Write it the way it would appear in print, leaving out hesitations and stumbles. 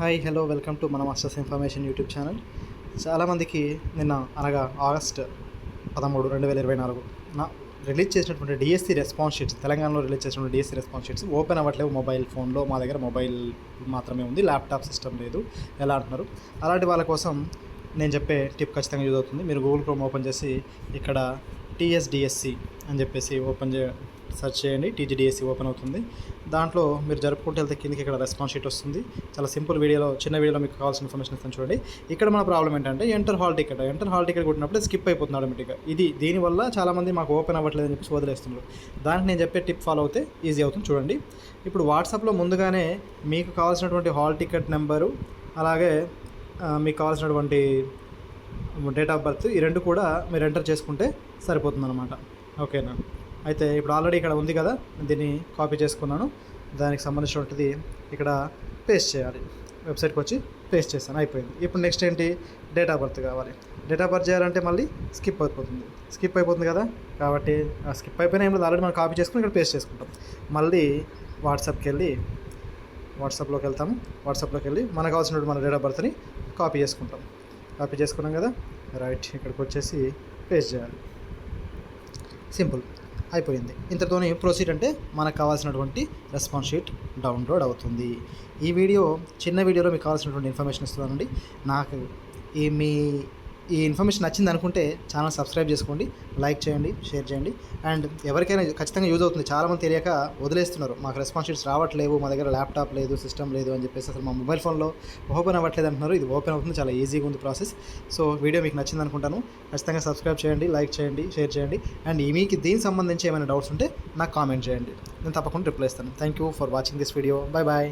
Hi hello welcome to మన masters information YouTube channel. చాలామందికి నిన్న అనగా ఆగస్ట్ 13, 2024 రిలీజ్ చేసినటువంటి డిఎస్సి రెస్పాన్స్ షీట్స్, తెలంగాణలో రిలీజ్ చేసినటువంటి డిఎస్సి రెస్పాన్స్ షీట్స్ ఓపెన్ అవ్వట్లేవు మొబైల్ ఫోన్లో. మా దగ్గర మొబైల్ మాత్రమే ఉంది, ల్యాప్టాప్ సిస్టమ్ లేదు, ఎలా అంటున్నారు. అలాంటి వాళ్ళ కోసం నేను చెప్పే టిప్ ఖచ్చితంగా యూజ్ అవుతుంది. మీరు గూగుల్ క్రోమ్ ఓపెన్ చేసి ఇక్కడ టీఎస్డిఎస్సి అని చెప్పేసి సెర్చ్ చేయండి. టీజీడిఎస్సి ఓపెన్ అవుతుంది. దాంట్లో మీరు జరుపుకుంటూ వెళ్తే కిందకి ఇక్కడ రెస్పాన్స్ షీట్ వస్తుంది. చాలా సింపుల్ చిన్న వీడియోలో మీకు కావాల్సిన ఇన్ఫర్మేషన్ ఇస్తాను చూడండి. ఇక్కడ మన ప్రాబ్లం ఏంటంటే ఎంటర్ హాల్ టికెట్ కొట్టినప్పుడు స్కిప్ అయిపోతుంది ఆటోమేటిక్గా. దీనివల్ల చాలామంది మాకు ఓపెన్ అవ్వట్లేదు అని చెప్పి వదిలేస్తున్నారు. దానికి నేను చెప్పే టిప్ ఫాలో అవుతే ఈజీ అవుతుంది చూడండి. ఇప్పుడు వాట్సాప్లో ముందుగానే మీకు కావాల్సినటువంటి హాల్ టికెట్ నెంబరు, అలాగే మీకు కావాల్సినటువంటి డేట్ ఆఫ్ బర్త్, ఈ రెండు కూడా మీరు ఎంటర్ చేసుకుంటే సరిపోతుంది అనమాట. ఓకేనా? అయితే ఇప్పుడు ఆల్రెడీ ఇక్కడ ఉంది కదా, దీన్ని కాపీ చేసుకున్నాను. దానికి సంబంధించినటువంటిది ఇక్కడ పేస్ట్ చేయాలి. వెబ్సైట్కి వచ్చి పేస్ట్ చేస్తాను, అయిపోయింది. ఇప్పుడు నెక్స్ట్ ఏంటి, డేట్ ఆఫ్ బర్త్ కావాలి. డేట్ ఆఫ్ బర్త్ చేయాలంటే మళ్ళీ స్కిప్ అయిపోతుంది కదా. కాబట్టి స్కిప్ అయిపోయినా ఏం లేదు, ఆల్రెడీ మనం కాపీ చేసుకుని ఇక్కడ పేస్ట్ చేసుకుంటాం. మళ్ళీ వాట్సాప్లోకి వెళ్ళి మనకు కావాల్సినటువంటి మన డేట్ ఆఫ్ బర్త్ని కాపీ చేసుకున్నాం కదా. రైట్, ఇక్కడికి వచ్చేసి పేస్ట్ చేయాలి. సింపుల్, అయిపోయింది. ఇంతతోనే ప్రొసీడ్ అంటే మనకు కావాల్సినటువంటి రెస్పాన్స్ షీట్ డౌన్లోడ్ అవుతుంది. ఈ చిన్న వీడియోలో మీకు కావాల్సినటువంటి ఇన్ఫర్మేషన్ ఇస్తున్నానండి. నాకు ఈ ఇన్ఫర్మేషన్ నచ్చింది అనుకుంటే ఛానల్ సబ్స్క్రైబ్ చేసుకోండి, లైక్ చేయండి, షేర్ చేయండి. అండ్ ఎవరికైనా ఖచ్చితంగా యూజ్ అవుతుంది. చాలామంది తెలియక వదిలేస్తున్నారు, మాకు రెస్పాన్స్ షీట్స్ రావట్లేవు, మా దగ్గర ల్యాప్టాప్ లేదు, సిస్టమ్ లేదు అని చెప్పేసి, అసలు మా మొబైల్ ఫోన్లో ఓపెన్ అవ్వట్లేదు అంటున్నారు. ఇది ఓపెన్ అవుతుంది, చాలా ఈజీగా ఉంది ప్రాసెస్. సో వీడియో మీకు నచ్చింది అనుకుంటాను. ఖచ్చితంగా సబ్స్క్రైబ్ చేయండి, లైక్ చేయండి, షేర్ చేయండి. అండ్ మీకు దీనికి సంబంధించి ఏమైనా డౌట్స్ ఉంటే నాకు కామెంట్ చేయండి, నేను తప్పకుండా రిప్లై ఇస్తాను. Thank you for watching this video. Bye.